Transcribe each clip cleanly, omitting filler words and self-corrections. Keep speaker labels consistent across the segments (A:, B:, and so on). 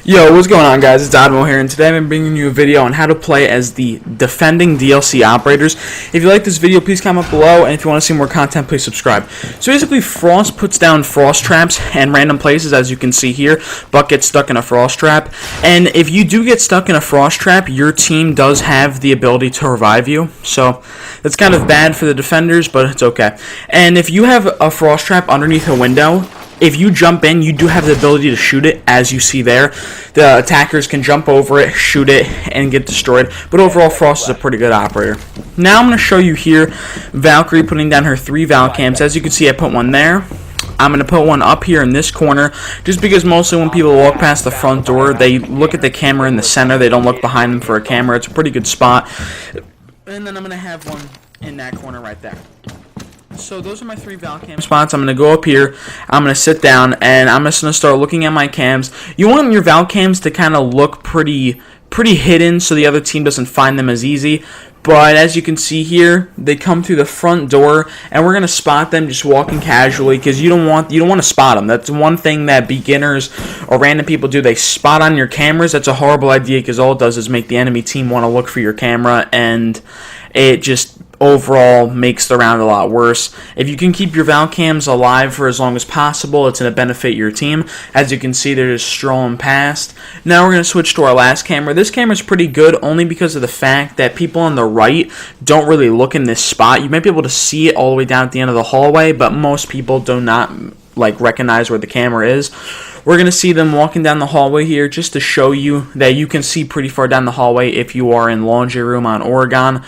A: Yo, what's going on, guys? It's Admo here, and today I'm bringing you a video on how to play as the defending DLC operators. If you like this video, please comment below, and if you want to see more content, please subscribe. So basically, Frost puts down frost traps and random places, as you can see here. Buck gets stuck in a frost trap, and if you do get stuck in a frost trap, your team does have the ability to revive you. So that's kind of bad for the defenders, but it's okay. And if you have a frost trap underneath a window, if you jump in, you do have the ability to shoot it, as you see there. The attackers can jump over it, shoot it, and get destroyed. But overall, Frost is a pretty good operator. Now I'm going to show you here Valkyrie putting down her 3 Valcams. As you can see, I put one there. I'm going to put one up here in this corner, just because mostly when people walk past the front door, they look at the camera in the center. They don't look behind them for a camera. It's a pretty good spot. And then I'm going to have one in that corner right there. So those are my 3 Valcam spots. I'm going to go up here, I'm going to sit down, and I'm just going to start looking at my cams. You want your Valcams to kind of look pretty hidden so the other team doesn't find them as easy. But as you can see here, they come through the front door, and we're going to spot them just walking casually, because you don't want to spot them. That's one thing that beginners or random people do. They spot on your cameras. That's a horrible idea, because all it does is make the enemy team want to look for your camera, and it just overall makes the round a lot worse. If you can keep your Valcams alive for as long as possible, it's going to benefit your team. As you can see, they're just strolling past. Now we're going to switch to our last camera. This camera is pretty good only because of the fact that people on the right don't really look in this spot. You might be able to see it all the way down at the end of the hallway, but most people do not recognize where the camera is. We're going to see them walking down the hallway here just to show you that you can see pretty far down the hallway if you are in Laundry Room on Oregon.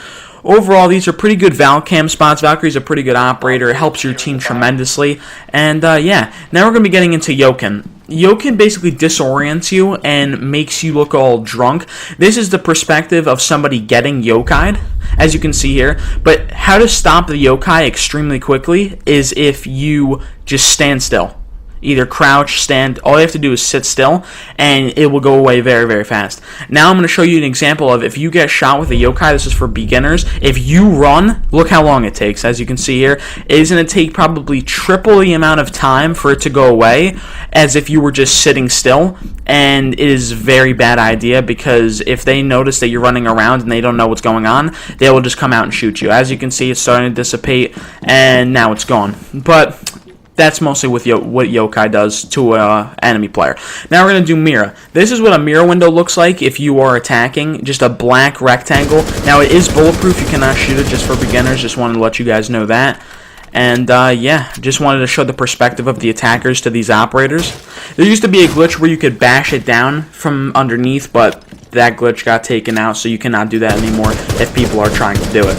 A: Overall, these are pretty good Valcam spots. Valkyrie's a pretty good operator. It helps your team tremendously. And, yeah, now we're going to be getting into Yokin. Yokin basically disorients you and makes you look all drunk. This is the perspective of somebody getting yokai'd, as you can see here. But how to stop the yokai extremely quickly is if you just stand still. Either crouch, stand, all you have to do is sit still, and it will go away very, very fast. Now I'm going to show you an example of if you get shot with a yokai. This is for beginners. If you run, look how long it takes. As you can see here, it is going to take probably triple the amount of time for it to go away as if you were just sitting still, and it is a very bad idea, because if they notice that you're running around and they don't know what's going on, they will just come out and shoot you. As you can see, it's starting to dissipate, and now it's gone. But that's mostly with what yokai does to an enemy player. Now we're going to do Mira. This is what a Mira window looks like if you are attacking. Just a black rectangle. Now it is bulletproof. You cannot shoot it, just for beginners. Just wanted to let you guys know that. And, yeah, just wanted to show the perspective of the attackers to these operators. There used to be a glitch where you could bash it down from underneath, but that glitch got taken out, so you cannot do that anymore if people are trying to do it.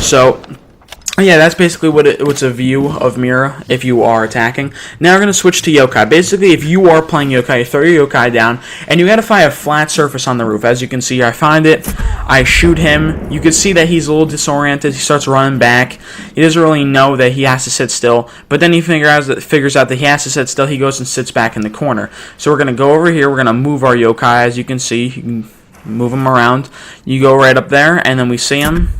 A: So yeah, that's basically what's a view of Mira if you are attacking. Now we're going to switch to yokai. Basically, if you are playing yokai, you throw your yokai down, and you got to find a flat surface on the roof. As you can see here, I find it, I shoot him. You can see that he's a little disoriented. He starts running back. He doesn't really know that he has to sit still, but then he figures out that he has to sit still. He goes and sits back in the corner. So we're going to go over here. We're going to move our yokai. As you can see, you can move him around. You go right up there, and then we see him.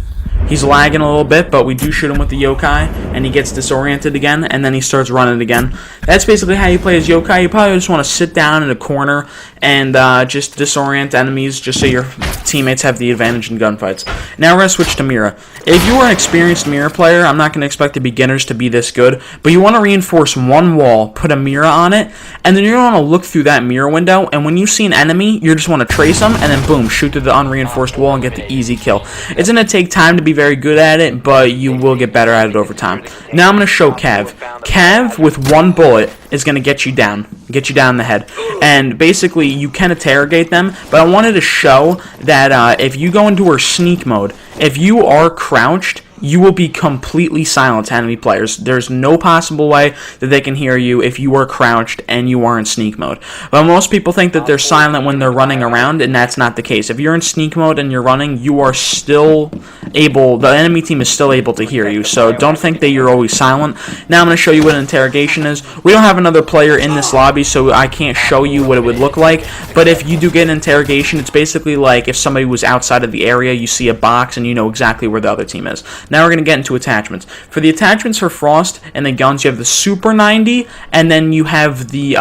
A: He's lagging a little bit, but we do shoot him with the yokai, and he gets disoriented again, and then he starts running again. That's basically how you play as yokai. You probably just want to sit down in a corner and just disorient enemies, just so your teammates have the advantage in gunfights. Now we're going to switch to Mira. If you are an experienced Mira player, I'm not going to expect the beginners to be this good, but you want to reinforce one wall, put a Mira on it, and then you're going to look through that Mira window, and when you see an enemy, you just want to trace them, and then boom, shoot through the unreinforced wall and get the easy kill. It's going to take time to be very good at it, but you will get better at it over time. Now I'm going to show Cav. Cav, with one bullet, is going to get you down in the head. And basically, you can interrogate them, but I wanted to show that if you go into her sneak mode, if you are crouched, you will be completely silent to enemy players. There's no possible way that they can hear you if you are crouched and you are in sneak mode. But most people think that they're silent when they're running around, and that's not the case. If you're in sneak mode and you're running, you are still able, the enemy team is still able to hear you. So don't think that you're always silent. Now I'm going to show you what an interrogation is. We don't have another player in this lobby, so I can't show you what it would look like. But if you do get an interrogation, it's basically like if somebody was outside of the area, you see a box, and you know exactly where the other team is. Now we're going to get into attachments. For the attachments for Frost and the guns, you have the Super 90, and then you have the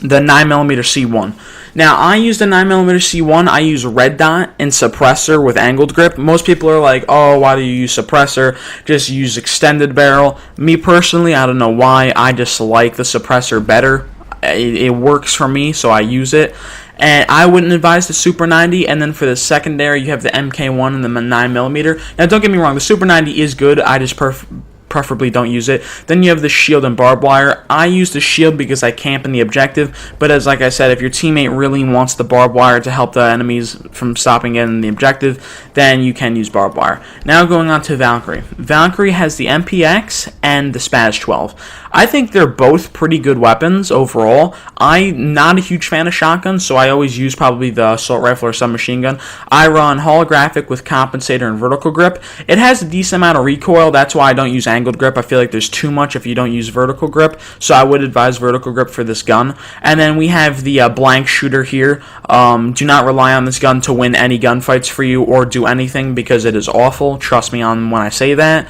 A: the 9mm C1. Now, I use the 9mm C1. I use red dot and suppressor with angled grip. Most people are like, oh, why do you use suppressor? Just use extended barrel. Me personally, I don't know why. I just like the suppressor better. It works for me, so I use it. And I wouldn't advise the Super 90. And then for the secondary, you have the MK1 and the 9mm. Now, don't get me wrong. The Super 90 is good. I just preferably don't use it. Then you have the shield and barbed wire. I use the shield because I camp in the objective, but as like I said, if your teammate really wants the barbed wire to help the enemies from stopping in the objective, then you can use barbed wire. Now going on to Valkyrie. Valkyrie has the MPX and the Spaz 12. I think they're both pretty good weapons overall. I'm not a huge fan of shotguns, so I always use probably the assault rifle or submachine gun. I run holographic with compensator and vertical grip. It has a decent amount of recoil. That's why I don't use angled grip. I feel like there's too much if you don't use vertical grip, so I would advise vertical grip for this gun. And then we have the blank shooter here. Do not rely on this gun to win any gunfights for you or do anything because it is awful. Trust me on when I say that.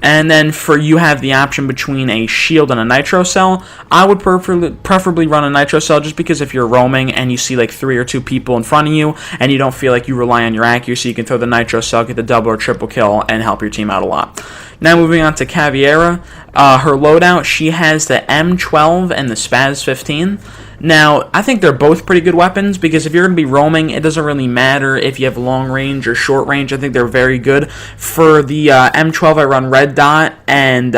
A: And then for you have the option between a shield and a nitro cell. I would preferably run a nitro cell just because if you're roaming and you see like 3 or 2 people in front of you and you don't feel like you rely on your accuracy, you can throw the nitro cell, get the double or triple kill, and help your team out a lot. Now moving on to Caveira. Her loadout, she has the M12 and the Spaz 15. Now, I think they're both pretty good weapons because if you're going to be roaming, it doesn't really matter if you have long range or short range. I think they're very good. For the M12, I run red dot and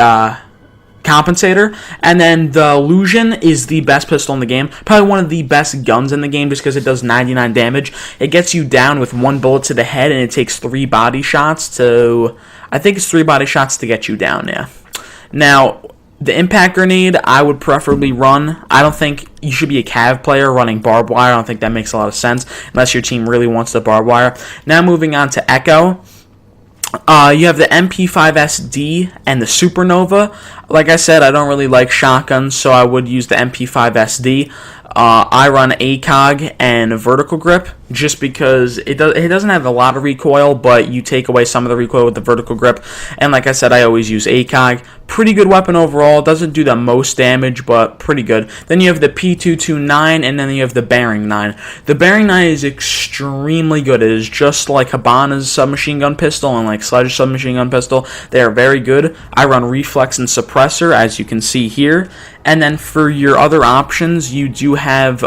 A: compensator, and then the Illusion is the best pistol in the game. Probably one of the best guns in the game just because it does 99 damage. It gets you down with 1 bullet to the head, and it takes 3 body shots to... I think it's 3 body shots to get you down, yeah. Now, the impact grenade, I would preferably run. I don't think you should be a Cav player running barbed wire. I don't think that makes a lot of sense unless your team really wants the barbed wire. Now moving on to Echo. You have the MP5SD and the Supernova. Like I said, I don't really like shotguns, so I would use the MP5SD. I run ACOG and vertical grip just because it doesn't have a lot of recoil, but you take away some of the recoil with the vertical grip. And like I said, I always use ACOG. Pretty good weapon overall. Doesn't do the most damage, but pretty good. Then you have the P229, and then you have the Bearing 9. The Bearing 9 is extremely good. It is just like Habana's submachine gun pistol and like Sledge's submachine gun pistol. They are very good. I run reflex and suppressor, as you can see here. And then for your other options, you do have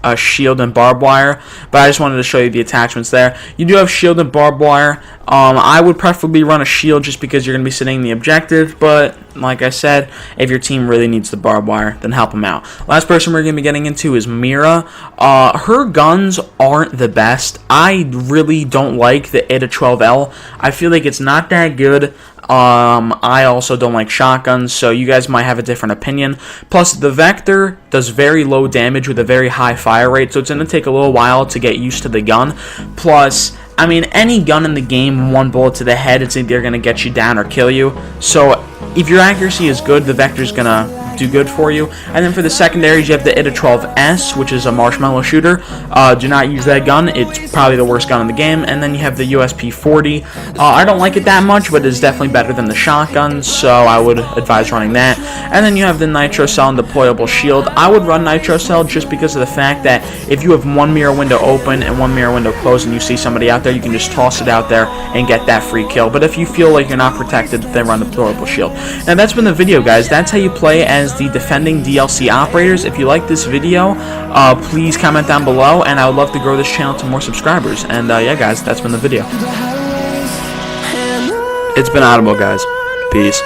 A: a shield and barbed wire, but I just wanted to show you the attachments there. You do have shield and barbed wire. I would preferably run a shield just because you're going to be sitting in the objective, but like I said, if your team really needs the barbed wire, then help them out. Last person we're going to be getting into is Mira. Her guns aren't the best. I really don't like the Eta-12L. I feel like it's not that good. I also don't like shotguns, so you guys might have a different opinion. Plus, the Vector does very low damage with a very high fire rate, so it's going to take a little while to get used to the gun. Plus, I mean, any gun in the game, 1 bullet to the head, it's either going to get you down or kill you. So, if your accuracy is good, the Vector's going to do good for you. And then for the secondaries, you have the Eta-12S, which is a marshmallow shooter. Do not use that gun. It's probably the worst gun in the game. And then you have the USP-40. I don't like it that much, but it's definitely better than the shotgun, so I would advise running that. And then you have the Nitro Cell and deployable shield. I would run Nitro Cell just because of the fact that if you have 1 mirror window open and 1 mirror window closed and you see somebody out there, you can just toss it out there and get that free kill. But if you feel like you're not protected, then run the deployable shield. Now that's been the video, guys. That's how you play as the defending DLC operators. If you like this video, please comment down below, and I would love to grow this channel to more subscribers. And yeah, guys, that's been the video. It's been Audible, guys. Peace.